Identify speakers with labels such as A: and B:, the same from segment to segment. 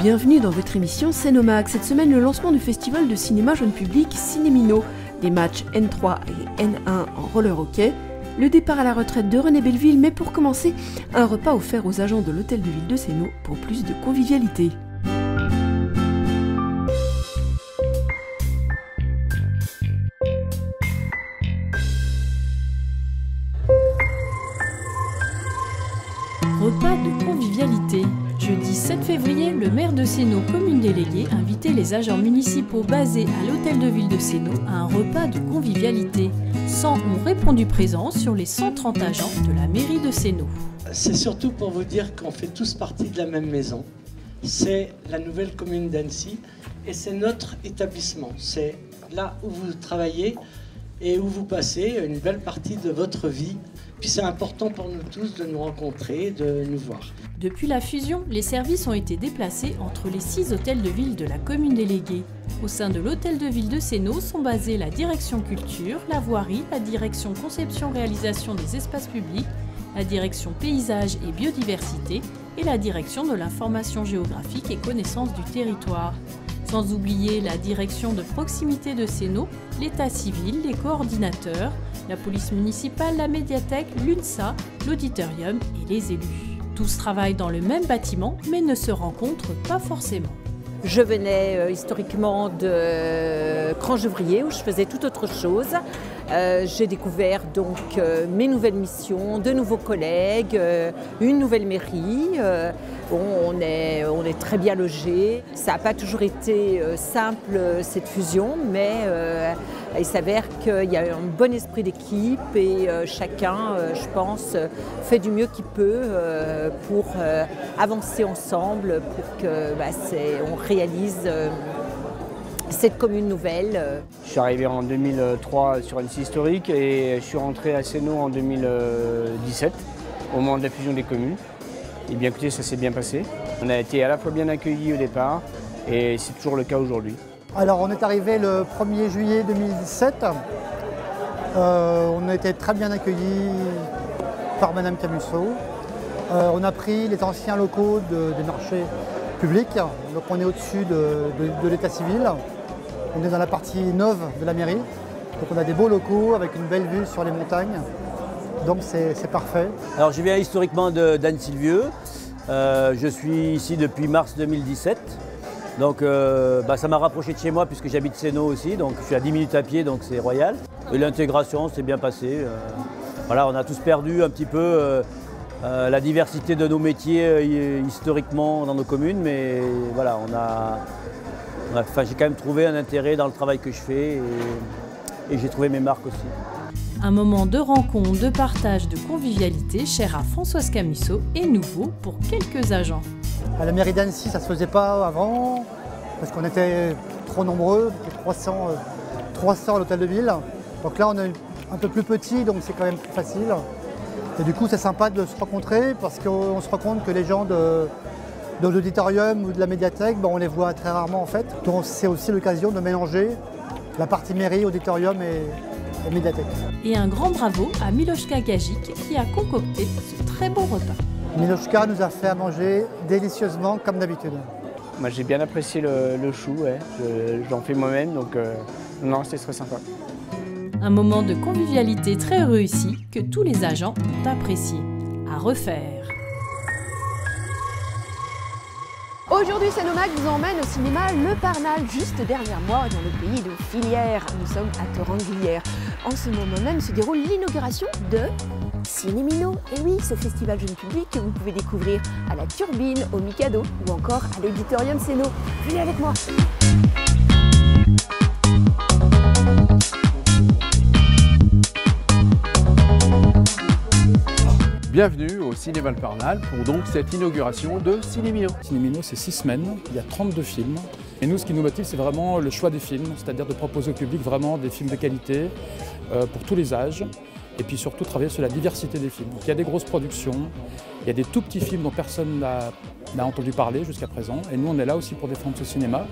A: Bienvenue dans votre émission Scénomax. Cette semaine, le lancement du festival de cinéma jeune public Cinémino, des matchs N3 et N1 en roller hockey, le départ à la retraite de René Belleville, mais pour commencer, un repas offert aux agents de l'hôtel de ville de Sénaux pour plus de convivialité. Repas de convivialité. Jeudi 7 février, le maire de Sénaux, commune déléguée, invitait les agents municipaux basés à l'hôtel de ville de Sénaux à un repas de convivialité. 100 ont répondu présents sur les 130 agents de la mairie de Sénaux.
B: C'est surtout pour vous dire qu'on fait tous partie de la même maison. C'est la nouvelle commune d'Annecy et c'est notre établissement. C'est là où vous travaillez et où vous passez une belle partie de votre vie. Puis c'est important pour nous tous de nous rencontrer, de nous voir.
A: Depuis la fusion, les services ont été déplacés entre les 6 hôtels de ville de la commune déléguée. Au sein de l'hôtel de ville de Sénaux sont basés la direction culture, la voirie, la direction conception-réalisation des espaces publics, la direction paysage et biodiversité et la direction de l'information géographique et connaissance du territoire. Sans oublier la direction de proximité de Sénaux, l'état civil, les coordinateurs, la police municipale, la médiathèque, l'UNSA, l'auditorium et les élus. Tous travaillent dans le même bâtiment mais ne se rencontrent pas forcément.
C: Je venais historiquement de Crangevrier où je faisais tout autre chose. J'ai découvert donc mes nouvelles missions, de nouveaux collègues, une nouvelle mairie. On est très bien logés. Ça n'a pas toujours été simple cette fusion, mais il s'avère qu'il y a un bon esprit d'équipe et chacun, je pense, fait du mieux qu'il peut pour avancer ensemble, pour que on réalise cette commune nouvelle.
D: Je suis arrivé en 2003 sur Annecy historique et je suis rentré à Sénaux en 2017, au moment de la fusion des communes. Et bien écoutez, ça s'est bien passé. On a été à la fois bien accueillis au départ et c'est toujours le cas aujourd'hui.
E: Alors on est arrivé le 1er juillet 2017. On a été très bien accueillis par Madame Camusso. On a pris les anciens locaux des marchés publics, donc on est au-dessus de l'état civil. On est dans la partie neuve de la mairie, donc on a des beaux locaux avec une belle vue sur les montagnes, donc c'est parfait.
F: Alors je viens historiquement d'Annecy-le-Vieux, je suis ici depuis mars 2017, donc ça m'a rapproché de chez moi puisque j'habite Sénaux aussi, donc je suis à 10 minutes à pied, donc c'est royal. Et l'intégration s'est bien passée, voilà, on a tous perdu un petit peu la diversité de nos métiers historiquement dans nos communes, mais voilà, j'ai quand même trouvé un intérêt dans le travail que je fais et j'ai trouvé mes marques aussi.
A: Un moment de rencontre, de partage, de convivialité cher à Françoise Camusso et nouveau pour quelques agents.
E: À la mairie d'Annecy, ça ne se faisait pas avant parce qu'on était trop nombreux, 300 à l'hôtel de ville. Donc là, on est un peu plus petit, donc c'est quand même plus facile. Et du coup, c'est sympa de se rencontrer parce qu'on se rend compte que les gens de l'auditorium ou de la médiathèque, on les voit très rarement en fait. Donc c'est aussi l'occasion de mélanger la partie mairie, auditorium et médiathèque.
A: Et un grand bravo à Miloška Gajic qui a concocté ce très bon repas.
E: Miloška nous a fait à manger délicieusement comme d'habitude.
D: Moi j'ai bien apprécié le chou, ouais. J'en fais moi-même, donc non, c'était très sympa.
A: Un moment de convivialité très réussi que tous les agents ont apprécié. À refaire.
G: Aujourd'hui, Scénomax vous emmène au cinéma Le Parnal, juste derrière moi, dans le pays de Filière. Nous sommes à Torrent-Guilière. En ce moment même se déroule l'inauguration de Cinémino. Et oui, ce festival jeune public que vous pouvez découvrir à la Turbine, au Mikado ou encore à l'Auditorium Sénaux. Venez avec moi.
H: Bienvenue au Cinéma Le Parnal pour donc cette inauguration de Cinémino.
I: Cinémino, c'est 6 semaines, il y a 32 films. Et nous, ce qui nous motive, c'est vraiment le choix des films, c'est-à-dire de proposer au public vraiment des films de qualité pour tous les âges. Et puis surtout travailler sur la diversité des films. Donc, il y a des grosses productions, il y a des tout petits films dont personne n'a entendu parler jusqu'à présent. Et nous, on est là aussi pour défendre ce cinéma.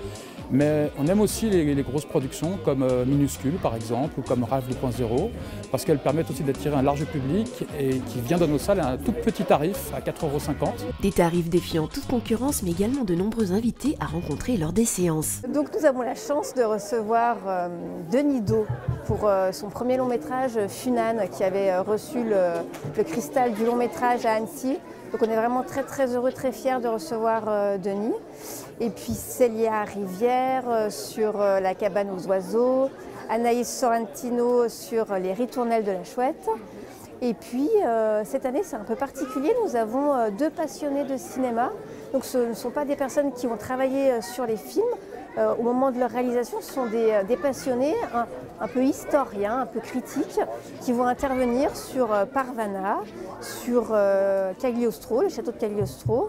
I: Mais on aime aussi les grosses productions comme Minuscule par exemple ou comme Ralph 2.0 parce qu'elles permettent aussi d'attirer un large public et qui vient dans nos salles à un tout petit tarif à 4,50 €.
G: Des tarifs défiant toute concurrence mais également de nombreux invités à rencontrer lors des séances.
J: Donc nous avons la chance de recevoir Denis Do pour son premier long métrage Funan qui avait reçu le cristal du long métrage à Annecy. Donc on est vraiment très heureux, très fiers de recevoir Denis. Et puis Célia Rivière sur La cabane aux oiseaux, Anaïs Sorrentino sur Les ritournelles de la chouette. Et puis cette année c'est un peu particulier, nous avons 2 passionnés de cinéma. Donc ce ne sont pas des personnes qui ont travaillé sur les films. Au moment de leur réalisation, ce sont des passionnés, un peu historiens, un peu critiques, qui vont intervenir sur Parvana, sur Cagliostro, le château de Cagliostro,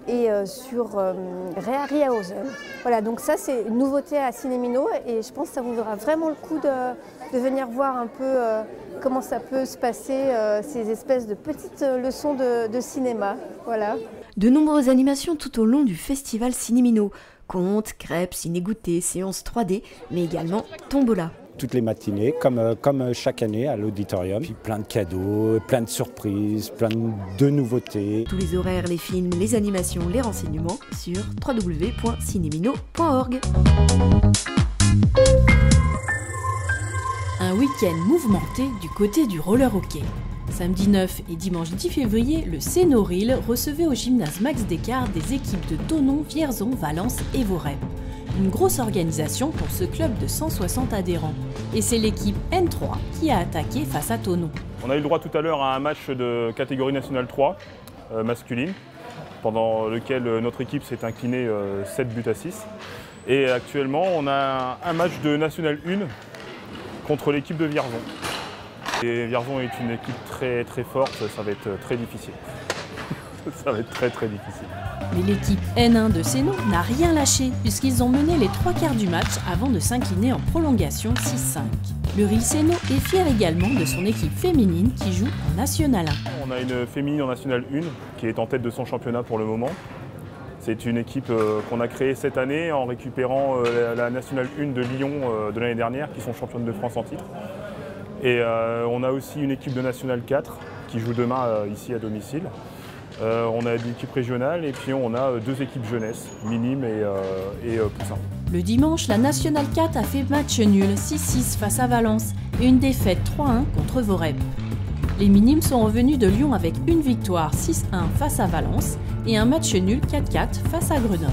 J: et sur Reharryhausen. Voilà, donc ça c'est une nouveauté à Cinémino et je pense que ça vous vaudra vraiment le coup de venir voir un peu comment ça peut se passer, ces espèces de petites leçons de cinéma. Voilà.
G: De nombreuses animations tout au long du festival Cinémino. Contes, crêpes, ciné-goûter, séances 3D, mais également tombola.
K: Toutes les matinées, comme chaque année à l'auditorium. Puis plein de cadeaux, plein de surprises, plein de nouveautés.
G: Tous les horaires, les films, les animations, les renseignements sur www.cinemino.org. Un week-end mouvementé du côté du roller hockey. Samedi 9 et dimanche 10 février, le Cénoril recevait au gymnase Max Descartes des équipes de Thonon, Vierzon, Valence et Vorep. Une grosse organisation pour ce club de 160 adhérents. Et c'est l'équipe N3 qui a attaqué face à Thonon.
L: On a eu le droit tout à l'heure à un match de catégorie nationale 3 masculine, pendant lequel notre équipe s'est inclinée 7 buts à 6. Et actuellement, on a un match de nationale 1 contre l'équipe de Vierzon. Et Vierzon est une équipe très forte, ça va être très difficile. Ça va être très difficile.
A: Mais l'équipe N1 de Sénon n'a rien lâché puisqu'ils ont mené les 3/4 du match avant de s'incliner en prolongation 6-5. Le RIL Sénon est fier également de son équipe féminine qui joue en National 1.
L: On a une féminine en National 1 qui est en tête de son championnat pour le moment. C'est une équipe qu'on a créée cette année en récupérant la National 1 de Lyon de l'année dernière qui sont championnes de France en titre. Et on a aussi une équipe de National 4 qui joue demain ici à domicile. On a une équipe régionale et puis on a 2 équipes jeunesse, minimes et poussins.
A: Le dimanche, la National 4 a fait match nul 6-6 face à Valence et une défaite 3-1 contre Vorep. Les minimes sont revenus de Lyon avec une victoire 6-1 face à Valence et un match nul 4-4 face à Grenoble.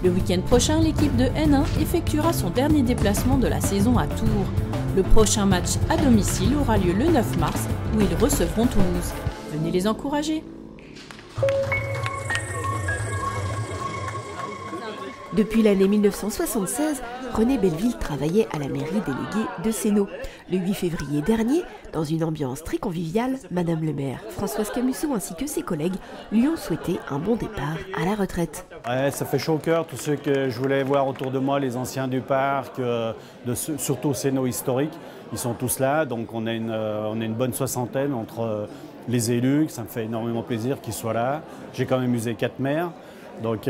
A: Le week-end prochain, l'équipe de N1 effectuera son dernier déplacement de la saison à Tours. Le prochain match à domicile aura lieu le 9 mars où ils recevront Toulouse. Venez les encourager.
G: Depuis l'année 1976, René Belleville travaillait à la mairie déléguée de Sénon. Le 8 février dernier, dans une ambiance très conviviale, Madame le maire, Françoise Camusot ainsi que ses collègues lui ont souhaité un bon départ à la retraite.
M: Ouais, ça fait chaud au cœur, tous ceux que je voulais voir autour de moi, les anciens du parc, surtout Sénon historique, ils sont tous là, donc on a une bonne soixantaine entre les élus, ça me fait énormément plaisir qu'ils soient là. J'ai quand même usé 4 maires, donc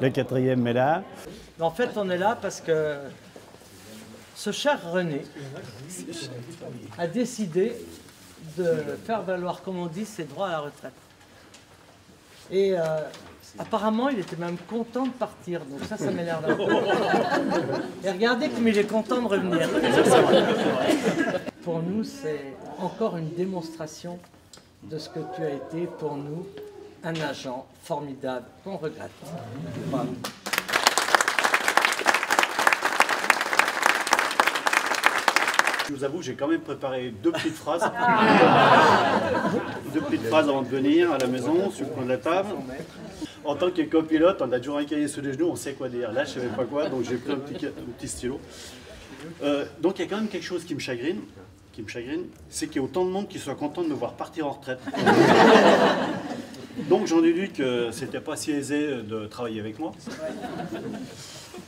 M: le 4e est là.
B: En fait, on est là parce que ce cher René a décidé de faire valoir, comme on dit, ses droits à la retraite. Et apparemment, il était même content de partir, donc ça m'énerve un peu. Et regardez comme il est content de revenir. Pour nous, c'est encore une démonstration de ce que tu as été pour nous, un agent formidable qu'on regrette. Bravo.
M: Je vous avoue, j'ai quand même préparé 2 petites phrases. 2 petites phrases avant de venir à la maison, sur le coin de la table. En tant que copilote, on a toujours un cahier sous les genoux, on sait quoi dire. Là, je ne savais pas quoi, donc j'ai pris un petit stylo. Donc il y a quand même quelque chose qui me chagrine, c'est qu'il y a autant de monde qui soit content de me voir partir en retraite. Donc j'en déduis que c'était pas si aisé de travailler avec moi.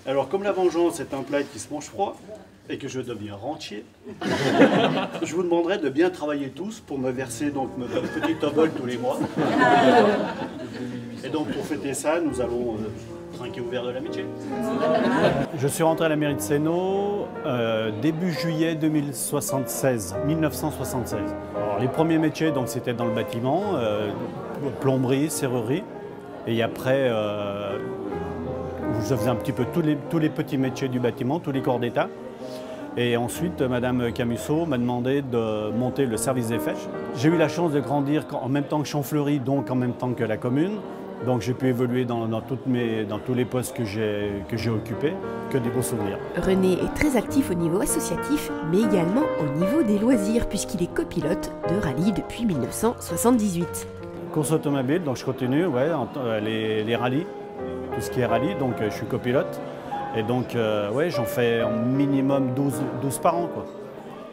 M: Alors comme la vengeance est un plat qui se mange froid, et que je deviens rentier, je vous demanderai de bien travailler tous pour me verser donc mon petit obol tous les mois. Et donc pour fêter ça, nous allons trinquer au verre de l'amitié. Je suis rentré à la mairie de Sénot début juillet 1976. Alors, les premiers métiers, donc, c'était dans le bâtiment, plomberie, serrurerie. Et après, je faisais un petit peu tous les petits métiers du bâtiment, tous les corps d'État. Et ensuite, Madame Camusso m'a demandé de monter le service des fêches. J'ai eu la chance de grandir en même temps que Champfleury, donc en même temps que la commune. Donc j'ai pu évoluer dans tous les postes que j'ai occupés, que des beaux souvenirs.
G: René est très actif au niveau associatif, mais également au niveau des loisirs, puisqu'il est copilote de rallye depuis 1978.
M: Course automobile, donc je continue, ouais, les rallyes, tout ce qui est rallye, donc je suis copilote. Et donc, ouais, j'en fais en minimum 12 par an, quoi.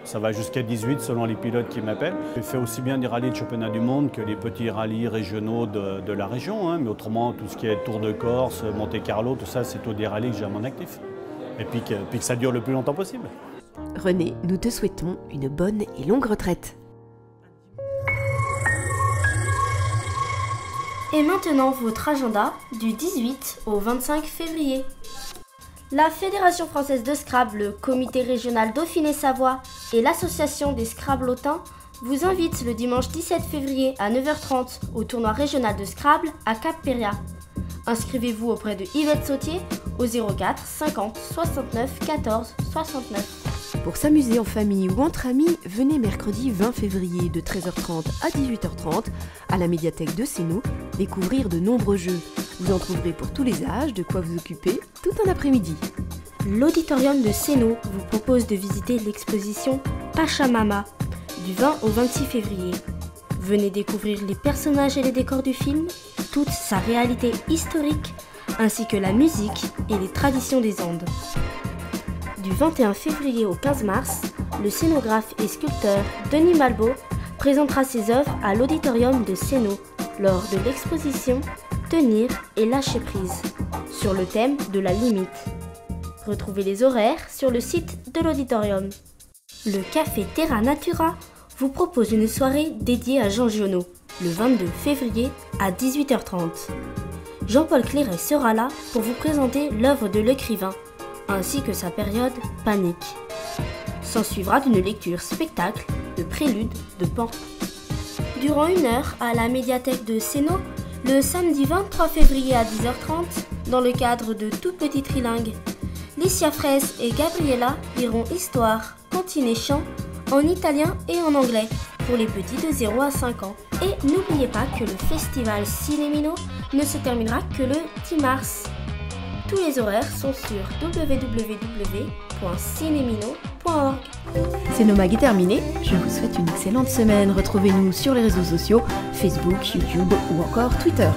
M: Ça va jusqu'à 18 selon les pilotes qui m'appellent. Je fais aussi bien des rallyes de championnat du monde que les petits rallyes régionaux de la région. Hein. Mais autrement, tout ce qui est Tour de Corse, Monte Carlo, tout ça, c'est tous des rallyes que j'ai à mon actif. Et puis que ça dure le plus longtemps possible.
G: René, nous te souhaitons une bonne et longue retraite.
N: Et maintenant, votre agenda du 18 au 25 février. La Fédération française de Scrabble, le Comité régional Dauphiné-Savoie et l'Association des Scrabbleautins vous invitent le dimanche 17 février à 9h30 au tournoi régional de Scrabble à Cap-Péria. Inscrivez-vous auprès de Yvette Sautier au 04 50 69 14 69.
G: Pour s'amuser en famille ou entre amis, venez mercredi 20 février de 13h30 à 18h30 à la médiathèque de Sénot découvrir de nombreux jeux. Vous en trouverez pour tous les âges, de quoi vous occuper tout un après-midi.
N: L'auditorium de Sénot vous propose de visiter l'exposition Pachamama du 20 au 26 février. Venez découvrir les personnages et les décors du film, toute sa réalité historique, ainsi que la musique et les traditions des Andes. Du 21 février au 15 mars, le scénographe et sculpteur Denis Malbaud présentera ses œuvres à l'auditorium de Sénot lors de l'exposition Tenir et lâcher prise, sur le thème de la limite. Retrouvez les horaires sur le site de l'auditorium. Le Café Terra Natura vous propose une soirée dédiée à Jean Giono, le 22 février à 18h30. Jean-Paul Clairet sera là pour vous présenter l'œuvre de l'écrivain, ainsi que sa période panique. S'en suivra d'une lecture spectacle de prélude de Pan. Durant 1 heure à la médiathèque de Sénot, le samedi 23 février à 10h30, dans le cadre de Tout Petit Trilingue, Licia Fraisse et Gabriella liront histoire, comptines et chants en italien et en anglais pour les petits de 0 à 5 ans. Et n'oubliez pas que le festival Cinémino ne se terminera que le 10 mars. Tous les horaires sont sur www.cinemino.org.
G: Sénomag est terminé, je vous souhaite une excellente semaine. Retrouvez-nous sur les réseaux sociaux, Facebook, YouTube ou encore Twitter.